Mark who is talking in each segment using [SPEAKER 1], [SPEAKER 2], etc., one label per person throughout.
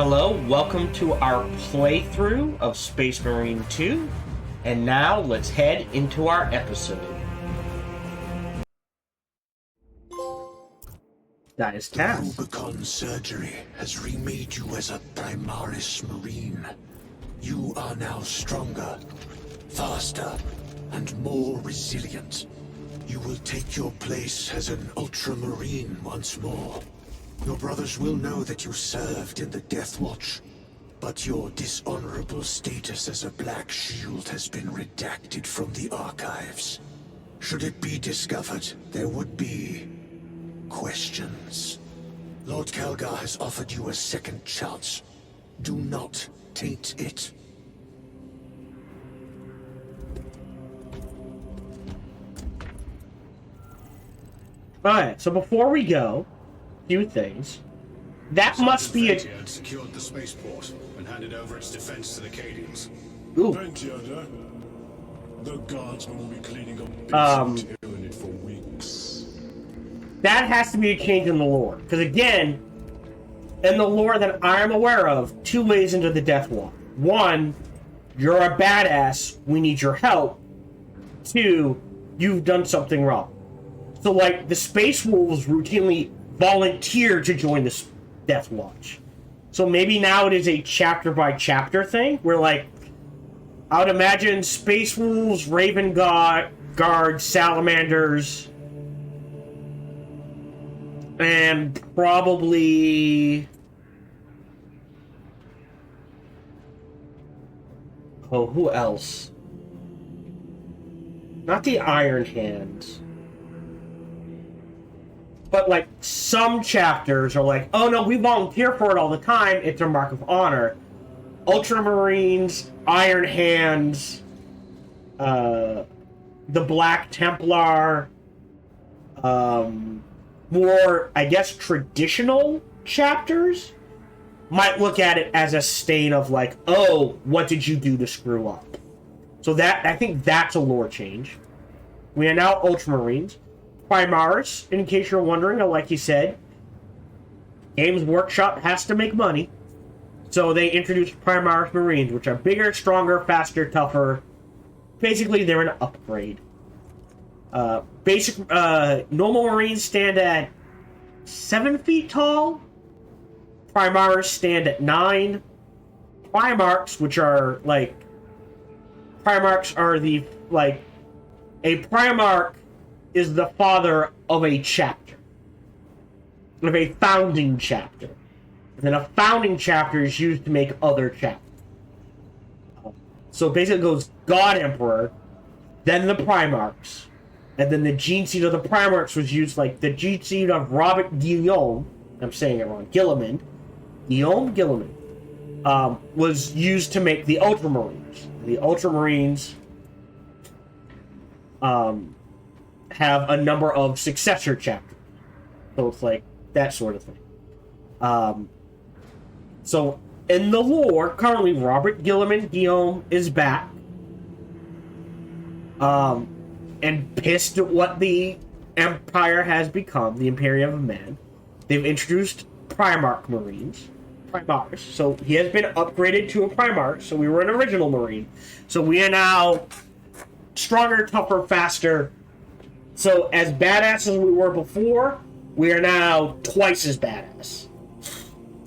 [SPEAKER 1] Hello, welcome to our playthrough of Space Marine 2, and now let's head into our episode. That is Taz.
[SPEAKER 2] Rubicon surgery has remade you as a Primaris Marine. You are now stronger, faster, and more resilient. You will take your place as an Ultramarine once more. Your brothers will know that you served in the Death Watch, but your dishonorable status as a Black Shield has been redacted from the archives. Should it be discovered, there would be questions. Lord Calgar has offered you a second chance. Do not taint it.
[SPEAKER 1] Alright, so before we go, few things. That must be a...
[SPEAKER 3] had secured the spaceport and handed over its defense to the Cadians.
[SPEAKER 1] Ooh.
[SPEAKER 3] The guardsmen will be cleaning up Tyranid for weeks.
[SPEAKER 1] That has to be a change in the lore. Because again, in the lore that I am aware of, two ways into the Death Walk. One, you're a badass, we need your help. Two, you've done something wrong. So like, the Space Wolves routinely volunteer to join the Death Watch. So maybe now it is a chapter by chapter thing, where like, I would imagine Space Wolves, Raven Guard, Salamanders, and probably... Oh, who else? Not the Iron Hands. But, like, some chapters are like, oh no, we volunteer for it all the time, it's a mark of honor. Ultramarines, Iron Hands, the Black Templar, more, I guess, traditional chapters might look at it as a stain of like, oh, what did you do to screw up? So that, I think that's a lore change. We are now Ultramarines. Primaris, in case you're wondering, like you said, Games Workshop has to make money. So they introduced Primaris Marines, which are bigger, stronger, faster, tougher. Basically, they're an upgrade. Normal Marines stand at 7 feet tall. Primaris stand at 9. Primarchs, which are, like... Primarchs are the, like... A Primarch is the father of a chapter. Of a founding chapter. And then a founding chapter is used to make other chapters. So basically it goes God Emperor, then the Primarchs, and then the gene seed of the Primarchs was used, like the gene seed of Robert Guillaume, I'm saying it wrong, Guilliman, was used to make the Ultramarines. The Ultramarines have a number of successor chapters. So it's like that sort of thing. So in the lore, currently Robert Guillaume is back. And pissed at what the Empire has become, the Imperium of Man. They've introduced Primarch Marines. Primaris. So he has been upgraded to a Primarch, so we were an original Marine. So we are now stronger, tougher, faster. So as badass as we were before, we are now twice as badass.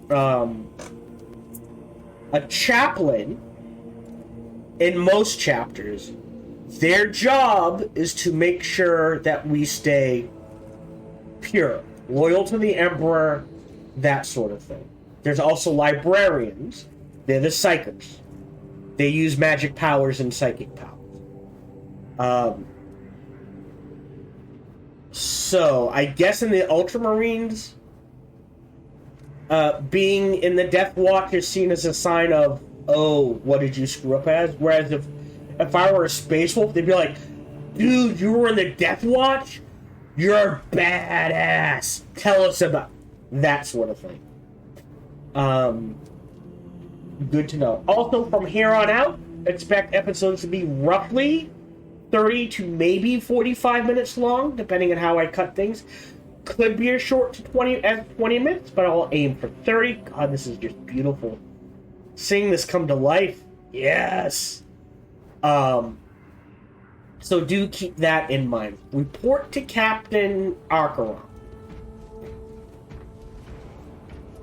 [SPEAKER 1] A chaplain, in most chapters, their job is to make sure that we stay pure, loyal to the Emperor, that sort of thing. There's also librarians. They're the psychers. They use magic powers and psychic powers. So, I guess in the Ultramarines, being in the Death Watch is seen as a sign of, oh, what did you screw up as? Whereas if I were a Space Wolf, they'd be like, dude, you were in the Death Watch? You're badass. Tell us about that sort of thing. Good to know. Also, from here on out, expect episodes to be roughly 30 to maybe 45 minutes long, depending on how I cut things. Could be as short to 20 minutes, but I'll aim for 30. God, this is just beautiful. Seeing this come to life. Yes. So do keep that in mind. Report to Captain Archeron.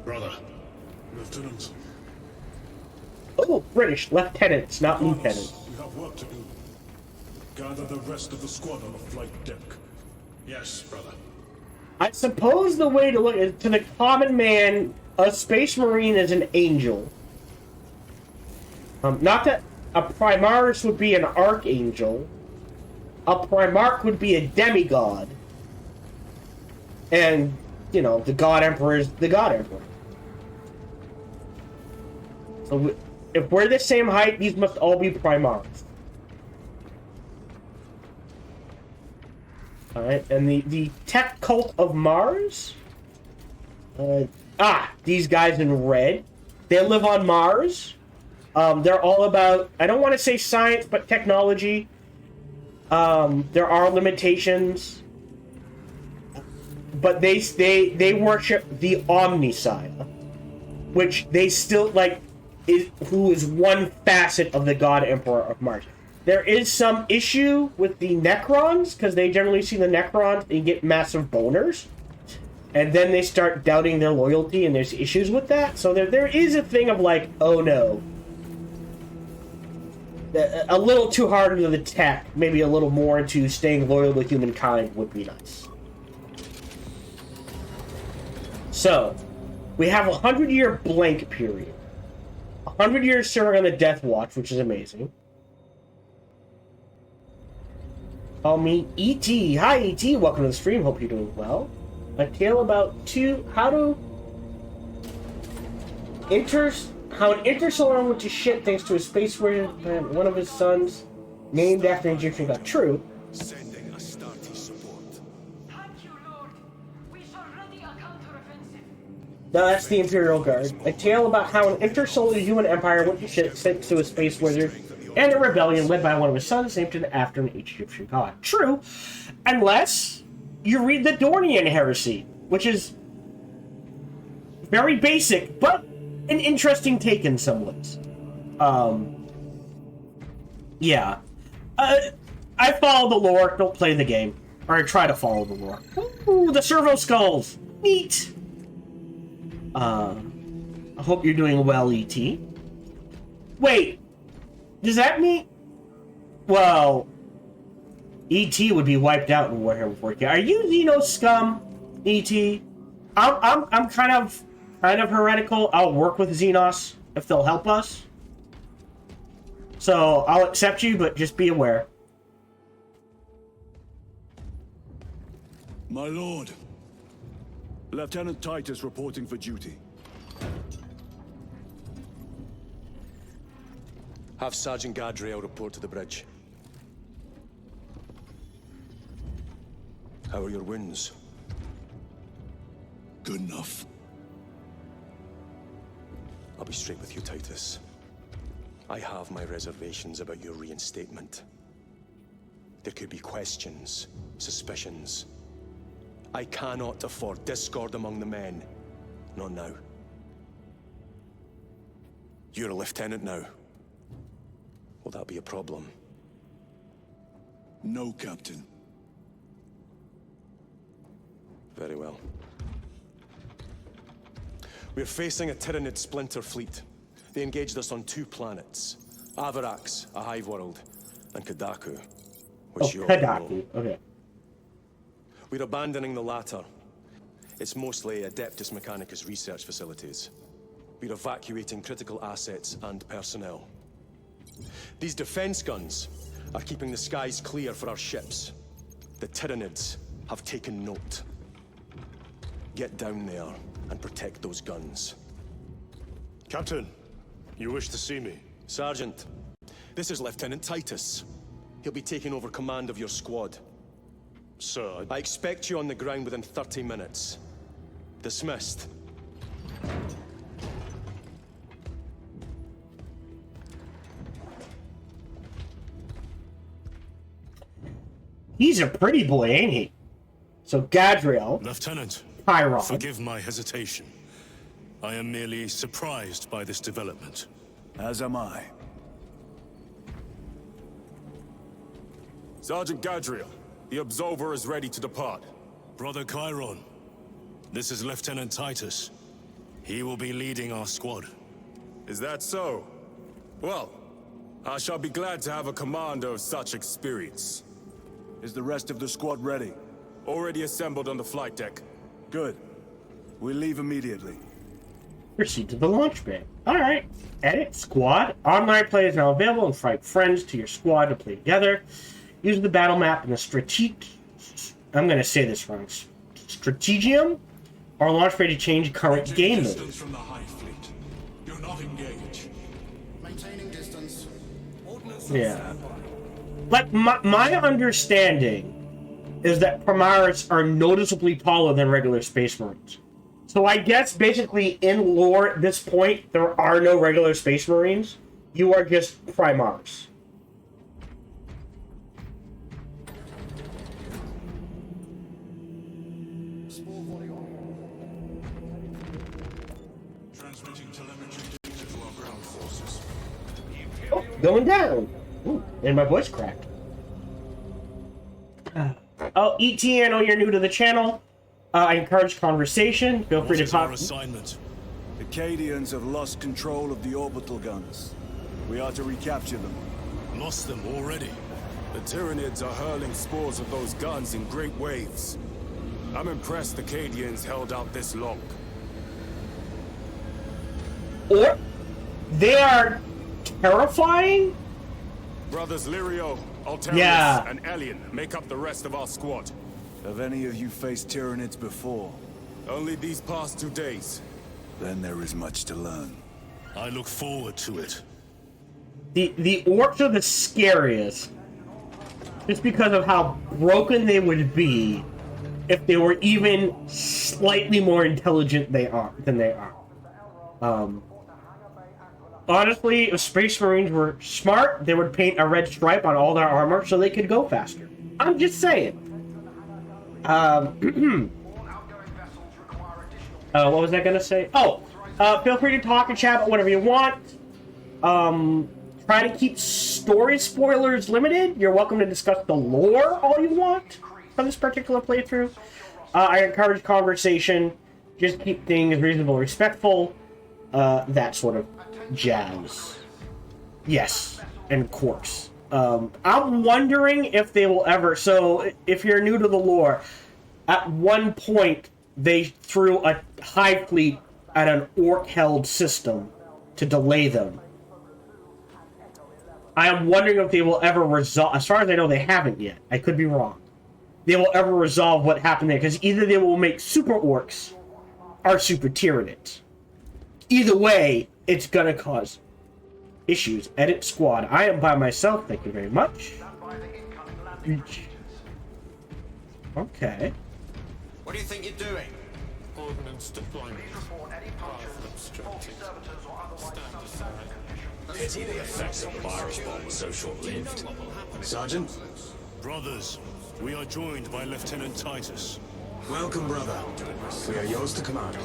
[SPEAKER 3] Brother, Lieutenant.
[SPEAKER 1] Oh, British lieutenants, not
[SPEAKER 3] Carlos,
[SPEAKER 1] lieutenants.
[SPEAKER 3] we have work to do. Gather the rest of the squad on the flight deck. Yes, brother.
[SPEAKER 1] I suppose the way to look at it, to the common man, a space marine is an angel. Not that a Primaris would be an archangel. A Primarch would be a demigod. And, you know, the God Emperor is the God Emperor. So if we're the same height, these must all be Primaris. Alright, and the tech cult of Mars? These guys in red. They live on Mars. They're all about, I don't want to say science, but technology. There are limitations. But they worship the Omnissiah, which they still, like, who is one facet of the God Emperor of Mars. There is some issue with the Necrons, because they generally see the Necrons and get massive boners. And then they start doubting their loyalty, and there's issues with that. So there is a thing of like, oh no. A little too hard into the tech, maybe a little more into staying loyal to humankind would be nice. So, we have a 100-year blank period. 100 years serving on the Death Watch, which is amazing. Call me E.T. Hi, E.T. Welcome to the stream. Hope you're doing well. A tale about how an interstellar went to shit thanks to a space wizard and one of his sons, named after an Egyptian god. True.
[SPEAKER 2] Sending a Astartes support.
[SPEAKER 4] Thank you, Lord. We shall ready a counteroffensive.
[SPEAKER 1] No, that's the Imperial Guard. A tale about how an interstellar human empire went to shit thanks to a space wizard and a rebellion led by one of his sons named after an Egyptian god. True. Unless you read the Dornian heresy, which is very basic, but an interesting take in some ways. Yeah. I follow the lore, don't play the game. Or I try to follow the lore. Ooh, the servo skulls! Neat! I hope you're doing well, E.T. Wait, does that mean... Well, E.T. would be wiped out in Warhammer 40k. Are you Xeno scum, E.T.? I'm kind of heretical. I'll work with Xenos if they'll help us. So I'll accept you, but just be aware.
[SPEAKER 3] My lord. Lieutenant Titus reporting for duty.
[SPEAKER 5] Have Sergeant Gadriel report to the bridge. How are your wounds?
[SPEAKER 3] Good enough.
[SPEAKER 5] I'll be straight with you, Titus. I have my reservations about your reinstatement. There could be questions, suspicions. I cannot afford discord among the men. Not now. You're a lieutenant now. Will that be a problem?
[SPEAKER 3] No, Captain.
[SPEAKER 5] Very well. We're facing a Tyranid splinter fleet. They engaged us on 2 planets. Avarax, a hive world, and Kadaku, which you all know.
[SPEAKER 1] Kadaku. Okay.
[SPEAKER 5] We're abandoning the latter. It's mostly Adeptus Mechanicus research facilities. We're evacuating critical assets and personnel. These defense guns are keeping the skies clear for our ships. The Tyranids have taken note. Get down there and protect those guns.
[SPEAKER 3] Captain, you wish to see me?
[SPEAKER 5] Sergeant, this is Lieutenant Titus. He'll be taking over command of your squad.
[SPEAKER 3] Sir,
[SPEAKER 5] I expect you on the ground within 30 minutes. Dismissed.
[SPEAKER 1] He's a pretty boy, ain't he? So Gadriel,
[SPEAKER 6] Lieutenant,
[SPEAKER 1] Tyranid.
[SPEAKER 6] forgive my hesitation. I am merely surprised by this development.
[SPEAKER 7] As am I.
[SPEAKER 8] Sergeant Gadriel, the Absolver is ready to depart.
[SPEAKER 6] Brother Chiron, this is Lieutenant Titus. He will be leading our squad.
[SPEAKER 8] Is that so? Well, I shall be glad to have a commander of such experience.
[SPEAKER 7] Is the rest of the squad ready?
[SPEAKER 8] Already assembled on the flight deck.
[SPEAKER 7] Good. We leave immediately.
[SPEAKER 1] Proceed to the launch bay. Alright. Edit squad. Online play is now available. Invite friends to your squad to play together. Use the battle map in the I'm going to say this wrong. Strategium or launch bay to change current game mode.
[SPEAKER 3] Distance from the High Fleet. Do not engage.
[SPEAKER 9] Maintaining distance.
[SPEAKER 1] Yeah. Like, my understanding is that Primaris are noticeably taller than regular Space Marines. So I guess basically in lore at this point, there are no regular Space Marines. You are just Primaris.
[SPEAKER 3] Transmitting telemetry data to our ground forces.
[SPEAKER 1] Oh, going down. Ooh, and my voice cracked. Oh, ET, I know you're new to the channel. I encourage conversation. Feel free to
[SPEAKER 6] What is our
[SPEAKER 1] talk.
[SPEAKER 6] assignment?
[SPEAKER 7] The Cadians have lost control of the orbital guns. We are to recapture them.
[SPEAKER 6] Lost them already.
[SPEAKER 8] The Tyranids are hurling spores of those guns in great waves. I'm impressed the Cadians held out this long.
[SPEAKER 1] Or they are terrifying.
[SPEAKER 8] Brothers Lirio, Alterius,
[SPEAKER 1] Yeah.
[SPEAKER 8] and Alien make up the rest of our squad.
[SPEAKER 7] Have any of you faced Tyranids before?
[SPEAKER 8] Only these past 2 days.
[SPEAKER 7] Then there is much to learn.
[SPEAKER 6] I look forward to it.
[SPEAKER 1] The orcs are the scariest, just because of how broken they would be if they were even slightly more intelligent than they are. Honestly, if Space Marines were smart, they would paint a red stripe on all their armor so they could go faster. I'm just saying. What was I gonna say? Oh, feel free to talk and chat about whatever you want. Try to keep story spoilers limited. You're welcome to discuss the lore all you want for this particular playthrough. I encourage conversation. Just keep things reasonable, respectful. That sort of jazz. Yes, and course. I'm wondering if they will ever... So, if you're new to the lore, at one point, they threw a Hive Fleet at an orc-held system to delay them. I am wondering if they will ever resolve... As far as I know, they haven't yet. I could be wrong. They will ever resolve what happened there, because either they will make super orcs or super Tyranids. Either way, it's gonna cause issues. Edit squad. I am by myself, thank you very much. Okay.
[SPEAKER 9] What do you think you're doing?
[SPEAKER 3] Ordnance deployment.
[SPEAKER 2] Pity the effects of virus bomb were so short-lived. Sergeant?
[SPEAKER 6] Brothers, we are joined by Lieutenant Titus.
[SPEAKER 2] Welcome, brother. We are yours to command.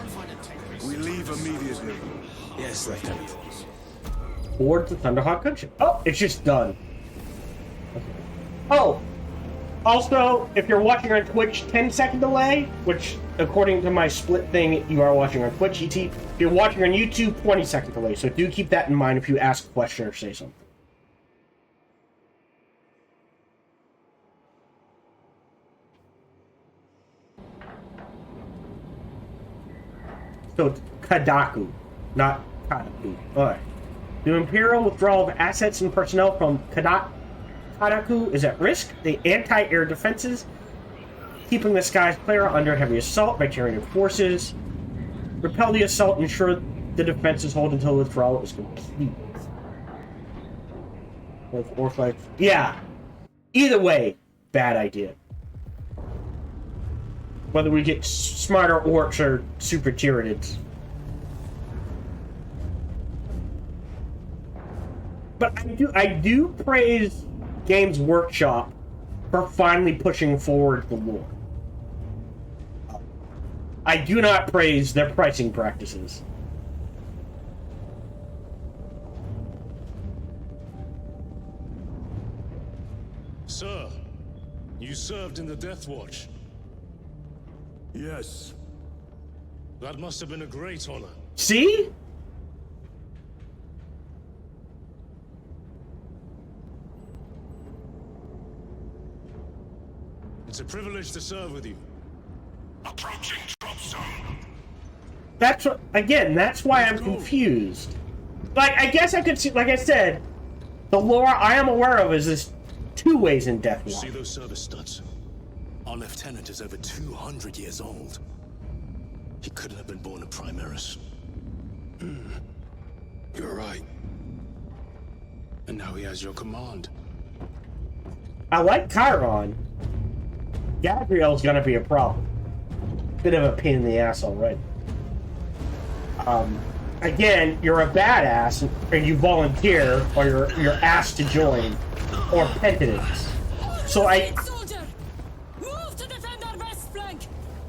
[SPEAKER 7] We leave immediately.
[SPEAKER 2] Yes, Lieutenant.
[SPEAKER 1] Board the Thunderhawk gunship. Oh, it's just done. Okay. Oh! Also, if you're watching on Twitch, 10-second delay, which, according to my split thing, you are watching on Twitch, ET. If you're watching on YouTube, 20-second delay, so do keep that in mind if you ask a question or say something. So it's Kadaku, not Kadaku. Alright. The Imperial withdrawal of assets and personnel from Kadaku is at risk. The anti-air defenses, keeping the skies clear under heavy assault by Tyranid forces. Repel the assault and ensure the defenses hold until withdrawal is complete. Or five. Yeah. Either way, bad idea. Whether we get smarter orcs or super Tyranids. But I do praise Games Workshop for finally pushing forward the lore. I do not praise their pricing practices.
[SPEAKER 6] Sir, you served in the Death Watch.
[SPEAKER 3] Yes.
[SPEAKER 6] That must have been a great honor.
[SPEAKER 1] See?
[SPEAKER 6] It's a privilege to serve with you.
[SPEAKER 8] Approaching drop zone.
[SPEAKER 1] That's what, again, that's why I'm confused. Like, I guess I could see, like I said, the lore I am aware of is this 2 ways in Death Watch.
[SPEAKER 6] See those service studs? Our lieutenant is over 200 years old. He couldn't have been born a Primaris.
[SPEAKER 8] You're right. And now he has your command.
[SPEAKER 1] I like Chiron. Gabriel's gonna be a problem. Bit of a pain in the ass already. Again, you're a badass, and you volunteer, or you're asked to join, or penance. So
[SPEAKER 4] Soldier, move to defend our west flank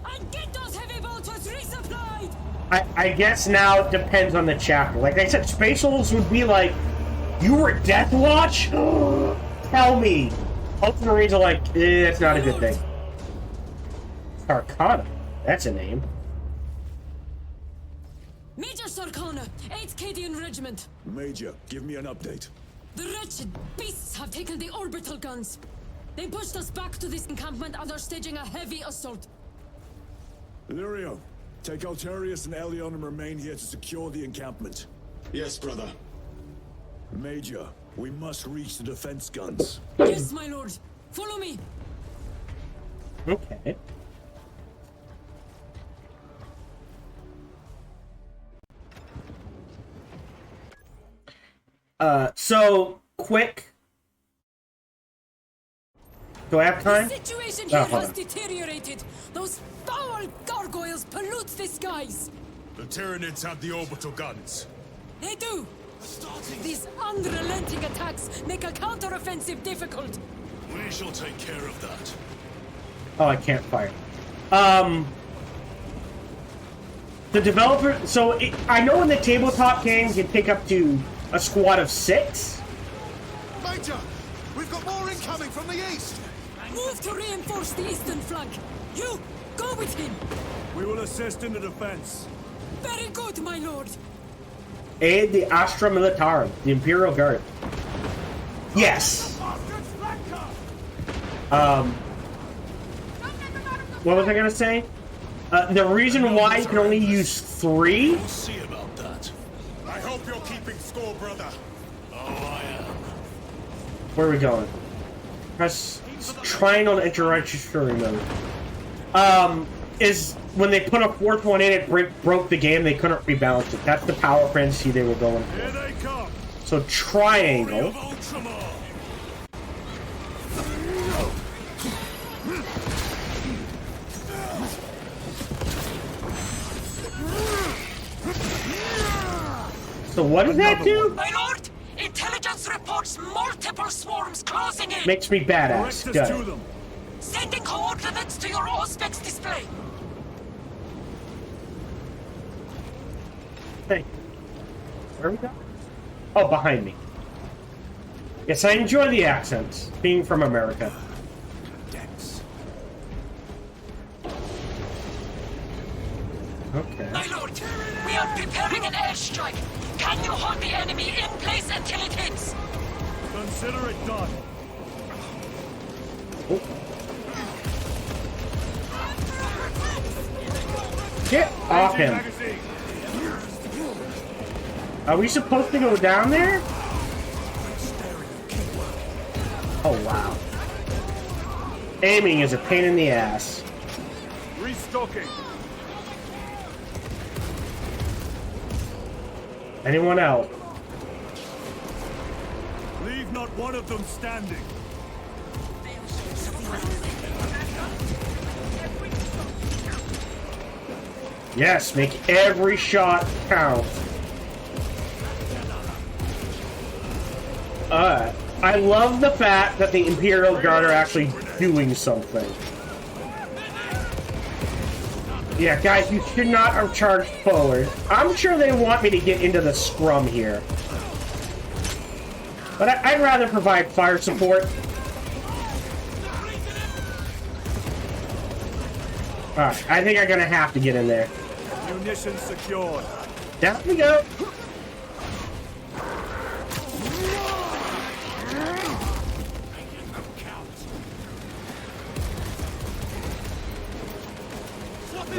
[SPEAKER 4] and get those heavy bolters resupplied.
[SPEAKER 1] I guess now it depends on the chapter. Like I said, Space Wolves would be like, you were Death Watch? Tell me. Ultramarines are like, that's not a good thing. Sarkana, that's a name.
[SPEAKER 4] Major Sarkana, 8th Cadian Regiment.
[SPEAKER 7] Major, give me an update.
[SPEAKER 4] The wretched beasts have taken the orbital guns. They pushed us back to this encampment and are staging a heavy assault.
[SPEAKER 7] Lirio, take Altarius and Elion and remain here to secure the encampment.
[SPEAKER 3] Yes, brother.
[SPEAKER 7] Major, we must reach the defense guns.
[SPEAKER 4] Yes, my lord. Follow me.
[SPEAKER 1] Okay. So, quick. Do I have time?
[SPEAKER 4] The situation here
[SPEAKER 1] hold
[SPEAKER 4] has
[SPEAKER 1] on.
[SPEAKER 4] deteriorated. Those foul gargoyles pollute the skies.
[SPEAKER 8] The Tyranids have the orbital guns.
[SPEAKER 4] They do. These unrelenting attacks make a counteroffensive difficult.
[SPEAKER 6] We shall take care of that.
[SPEAKER 1] Oh, I can't fire. The developer... So, I know in the tabletop games you pick up to a squad of 6.
[SPEAKER 9] Major, we've got more incoming from the east.
[SPEAKER 4] Move to reinforce the eastern flank. You, go with him.
[SPEAKER 7] We will assist in the defense.
[SPEAKER 4] Very good, my lord.
[SPEAKER 1] Aid the Astra Militarum, the Imperial Guard. Yes! What was I gonna say? The reason why you can only use 3...
[SPEAKER 6] We'll see about that.
[SPEAKER 8] I hope you're keeping score, brother.
[SPEAKER 6] Oh, I am.
[SPEAKER 1] Where are we going? Press triangle to enter registry mode. Is when they put a 4th one in, it broke the game. They couldn't rebalance it. That's the power frenzy they were going for.
[SPEAKER 7] Here they come.
[SPEAKER 1] So triangle. So what does that do?
[SPEAKER 4] My lord, intelligence reports multiple swarms closing in.
[SPEAKER 1] Makes me badass.
[SPEAKER 7] Direct us to
[SPEAKER 1] Good.
[SPEAKER 7] them.
[SPEAKER 4] Sending coordinates to your Auspex display.
[SPEAKER 1] Hey. Where are we going? Oh, behind me. Yes, I enjoy the accents, being from America.
[SPEAKER 7] Dex.
[SPEAKER 1] Okay.
[SPEAKER 4] My lord, we are preparing an airstrike. Can you hold the enemy in place until it hits?
[SPEAKER 7] Consider it done.
[SPEAKER 1] Oh. Get off him.
[SPEAKER 7] Magazine.
[SPEAKER 1] Are we supposed to go down there? Oh, wow. Aiming is a pain in the ass.
[SPEAKER 7] Restocking.
[SPEAKER 1] Anyone else?
[SPEAKER 7] Leave not one of them standing.
[SPEAKER 1] Yes, make every shot count. I love the fact that the Imperial Guard are actually doing something. Yeah, guys, you should not have charged forward. I'm sure they want me to get into the scrum here. But I'd rather provide fire support. Alright, I think I'm gonna have to get in there.
[SPEAKER 7] Munitions secured.
[SPEAKER 1] Down we go.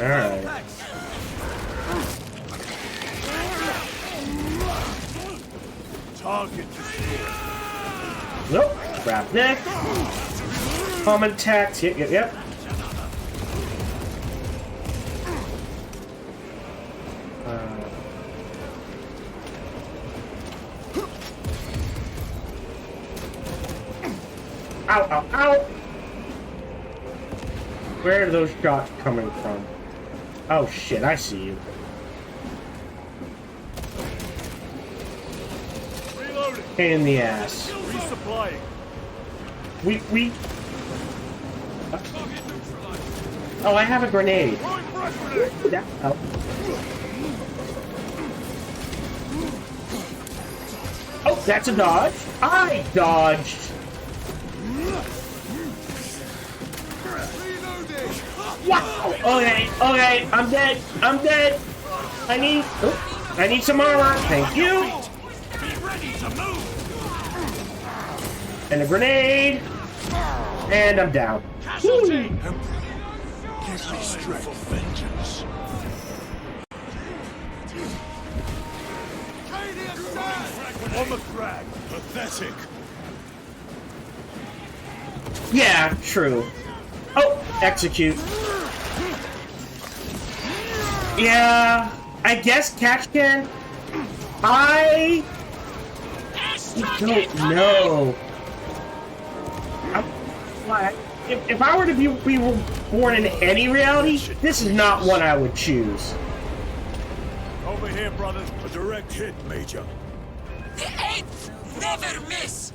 [SPEAKER 1] Alright.
[SPEAKER 7] Target destroyed.
[SPEAKER 1] Nope. Grab this. Common text. Yep. Ow, ow, ow! Where are those shots coming from? Oh shit, I see you.
[SPEAKER 7] Reloading.
[SPEAKER 1] Pain in the ass.
[SPEAKER 7] Resupplying.
[SPEAKER 1] We... Oh, I have a grenade. Yeah. Oh. Oh, that's a dodge. I dodged. Wow. Okay, I'm dead. I need some armor. Thank you.
[SPEAKER 3] Be ready to move.
[SPEAKER 1] And a grenade. And I'm down. Woo.
[SPEAKER 2] Give me strength for vengeance.
[SPEAKER 7] On the frag.
[SPEAKER 3] Pathetic.
[SPEAKER 1] Yeah, true. Oh, execute. Yeah, I guess catch can. I don't know. If I were to be born in any reality, this is not one I would choose.
[SPEAKER 7] Over here, brothers.
[SPEAKER 3] A direct hit, Major.
[SPEAKER 10] The Eighth never miss!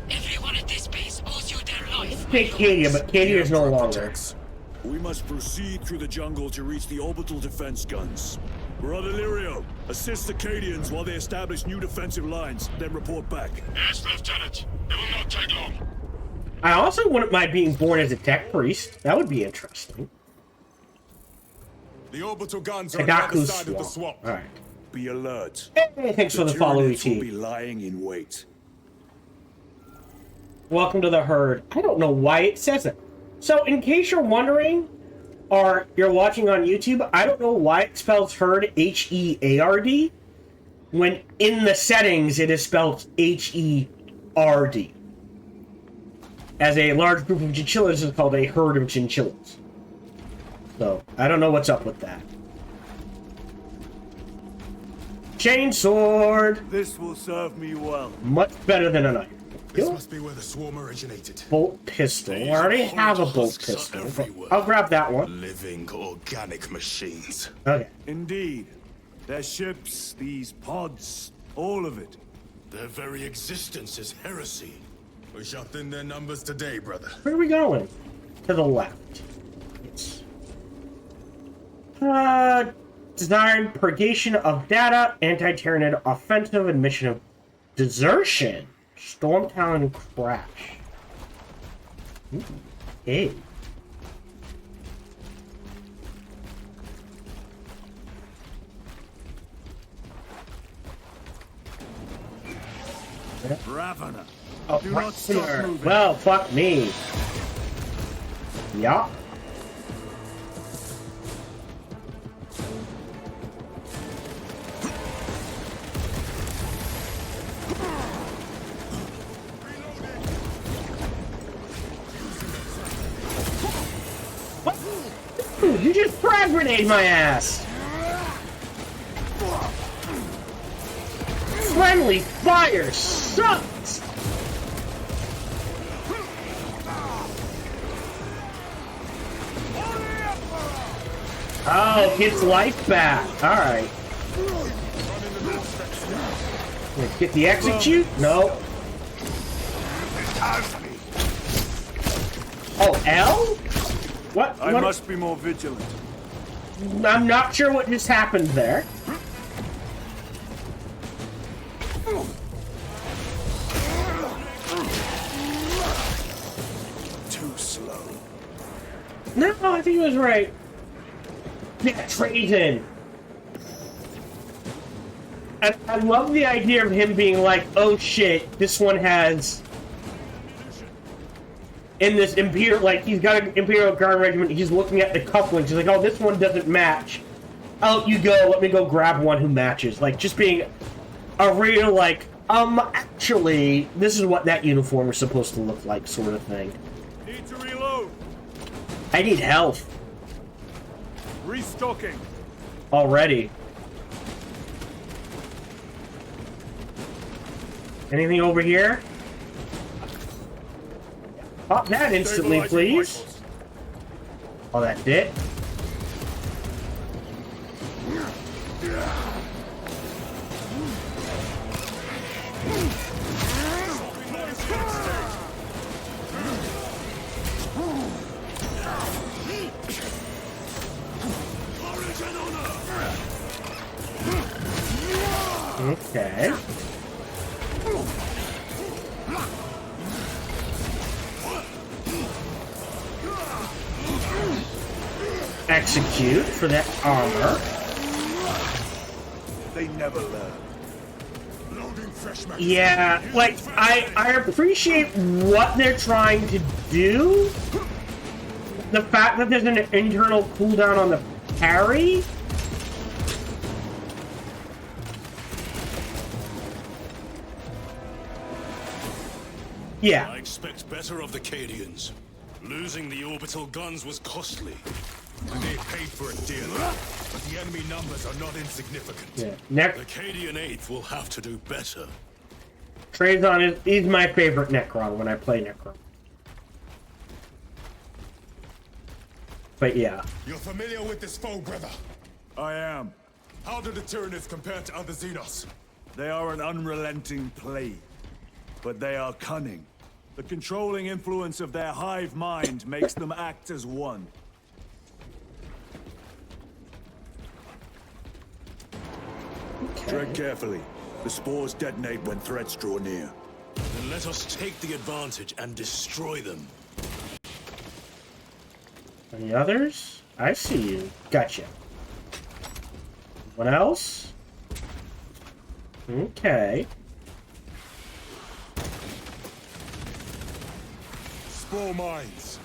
[SPEAKER 10] Everyone at this base owes you their life.
[SPEAKER 1] Take Cadia, but Cadia is no longer.
[SPEAKER 3] We must proceed through the jungle to reach the orbital defense guns. Brother Lirio, assist the Cadians while they establish new defensive lines, then report back.
[SPEAKER 8] Yes, Lieutenant. It will not take long.
[SPEAKER 1] I also wouldn't mind being born as a tech priest. That would be interesting.
[SPEAKER 8] The orbital guns are on the other
[SPEAKER 1] Tagaku
[SPEAKER 8] side of the
[SPEAKER 1] swamp.
[SPEAKER 8] swamp.
[SPEAKER 1] Alright.
[SPEAKER 3] Be alert.
[SPEAKER 1] Hey, thanks for the follow,
[SPEAKER 3] Tyranids will
[SPEAKER 1] ET.
[SPEAKER 3] be lying in wait.
[SPEAKER 1] Welcome to the herd. I don't know why it says it. So, in case you're wondering, or you're watching on YouTube, I don't know why it spells herd H-E-A-R-D, when in the settings it is spelled H-E-R-D. As a large group of chinchillas is called a herd of chinchillas. So, I don't know what's up with that. Chainsword!
[SPEAKER 7] This will serve me well.
[SPEAKER 1] Much better than a knife.
[SPEAKER 8] This must be where the swarm originated.
[SPEAKER 1] Bolt pistol. I already have a bolt pistol. But I'll grab that one.
[SPEAKER 6] Living organic machines.
[SPEAKER 1] Okay.
[SPEAKER 7] Indeed. Their ships, these pods, all of it.
[SPEAKER 6] Their very existence is heresy.
[SPEAKER 8] We shall thin their numbers today, brother.
[SPEAKER 1] Where are we going? To the left. Yes. Desired purgation of data, anti-Tyranid offensive, and mission of desertion. Storm Talon crash. Ooh, hey.
[SPEAKER 7] Ravener.
[SPEAKER 1] Oh,
[SPEAKER 7] Do not stop
[SPEAKER 1] Ravener.
[SPEAKER 7] moving.
[SPEAKER 1] Well, fuck me. Yup. What? Dude, you just frag grenade my ass! Friendly fire sucks! Oh, gets life back. Alright. Get the execute? No. Oh, L? What?
[SPEAKER 7] I
[SPEAKER 1] what?
[SPEAKER 7] must be more vigilant.
[SPEAKER 1] I'm not sure what just happened there.
[SPEAKER 7] Too slow.
[SPEAKER 1] No, I think he was right. Yeah, treason. And I love the idea of him being like, oh shit, this one has... In this Imperial, like, he's got an Imperial Guard regiment, he's looking at the cufflinks, he's like, oh, this one doesn't match. Out you go, let me go grab one who matches. Like, just being a real, like, actually, this is what that uniform is supposed to look like, sort of thing.
[SPEAKER 7] Need to reload.
[SPEAKER 1] I need health.
[SPEAKER 7] Restocking.
[SPEAKER 1] Already. Anything over here? Pop that instantly, please. Oh, that's it? Okay. Execute for that armor.
[SPEAKER 7] They never learn.
[SPEAKER 1] Yeah, like, I appreciate what they're trying to do. The fact that there's an internal cooldown on the parry. Yeah.
[SPEAKER 6] I expect better of the Cadians. Losing the orbital guns was costly. And they paid for it dearly. But the enemy numbers are not insignificant.
[SPEAKER 1] Yeah.
[SPEAKER 6] The Cadian 8th will have to do better.
[SPEAKER 1] Trazon is my favorite Necron when I play Necron. But yeah.
[SPEAKER 8] You're familiar with this foe, brother?
[SPEAKER 7] I am.
[SPEAKER 8] How do the Tyranids compare to other Xenos?
[SPEAKER 7] They are an unrelenting plague. But they are cunning. The controlling influence of their hive mind makes them act as one. Tread carefully. The spores detonate when threats draw near.
[SPEAKER 6] Then let us take the advantage and destroy them.
[SPEAKER 1] Any others? I see you. Gotcha. What else? Okay.
[SPEAKER 8] Spore mines.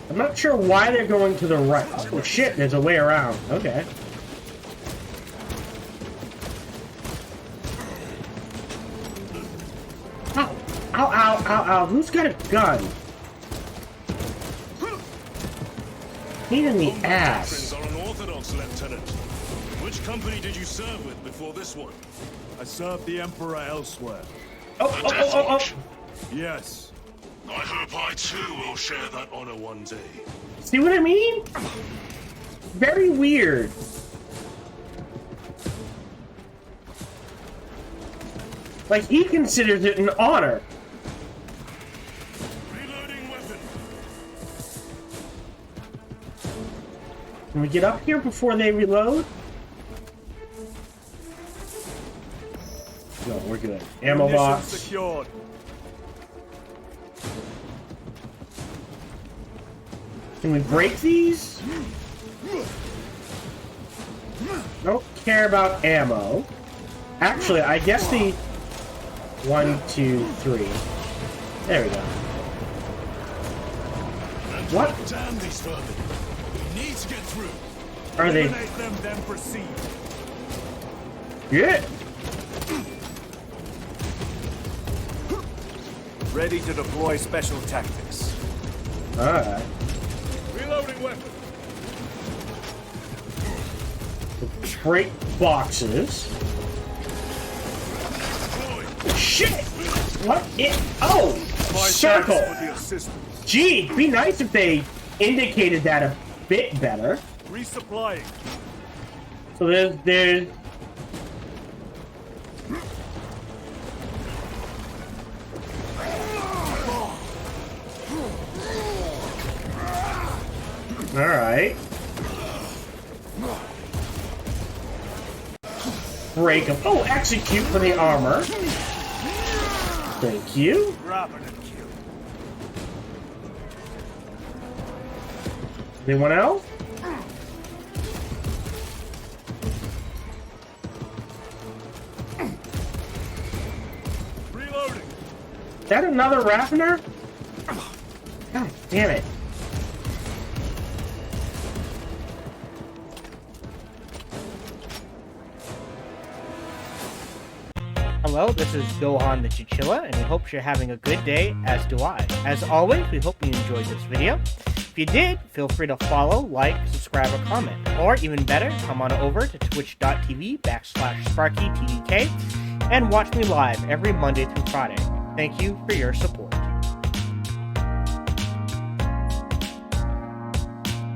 [SPEAKER 1] I'm not sure why they're going to the right. Oh shit, there's a way around. Okay. Ow! Ow, ow, ow, ow. Who's got a gun? Pain in the ass.
[SPEAKER 6] Are unorthodox, Lieutenant. Which company did you serve with before this one?
[SPEAKER 7] I served the Emperor elsewhere.
[SPEAKER 1] Oh.
[SPEAKER 7] Yes.
[SPEAKER 6] I hope I too will share that honor one day.
[SPEAKER 1] See what I mean? Very weird. Like, he considers it an honor.
[SPEAKER 6] Reloading weapon.
[SPEAKER 1] Can we get up here before they reload? No, we're good. Ammo box.
[SPEAKER 7] Secured.
[SPEAKER 1] Can we break these? Don't care about ammo. Actually, I guess the 1, 2, 3. There we go. What?
[SPEAKER 6] Damn these vermin. We need to get through.
[SPEAKER 1] Are they?
[SPEAKER 7] Eliminate them, then proceed.
[SPEAKER 1] Yeah.
[SPEAKER 7] Ready to deploy special tactics.
[SPEAKER 1] Alright.
[SPEAKER 7] Reloading weapon.
[SPEAKER 1] Break boxes. Shit! What? Oh! Circle! Gee, it'd be nice if they indicated that a bit better.
[SPEAKER 7] Resupplying.
[SPEAKER 1] So there's Alright. Break him. Oh, execute for the armor. Thank you. Anyone else?
[SPEAKER 7] Reloading.
[SPEAKER 1] Is that another Raffner? God damn it.
[SPEAKER 11] Hello, this is Gohan the Chinchilla, and we hope you're having a good day, as do I. As always, we hope you enjoyed this video. If you did, feel free to follow, like, subscribe, or comment. Or even better, come on over to twitch.tv/SparkyTDK and watch me live every Monday through Friday. Thank you for your support.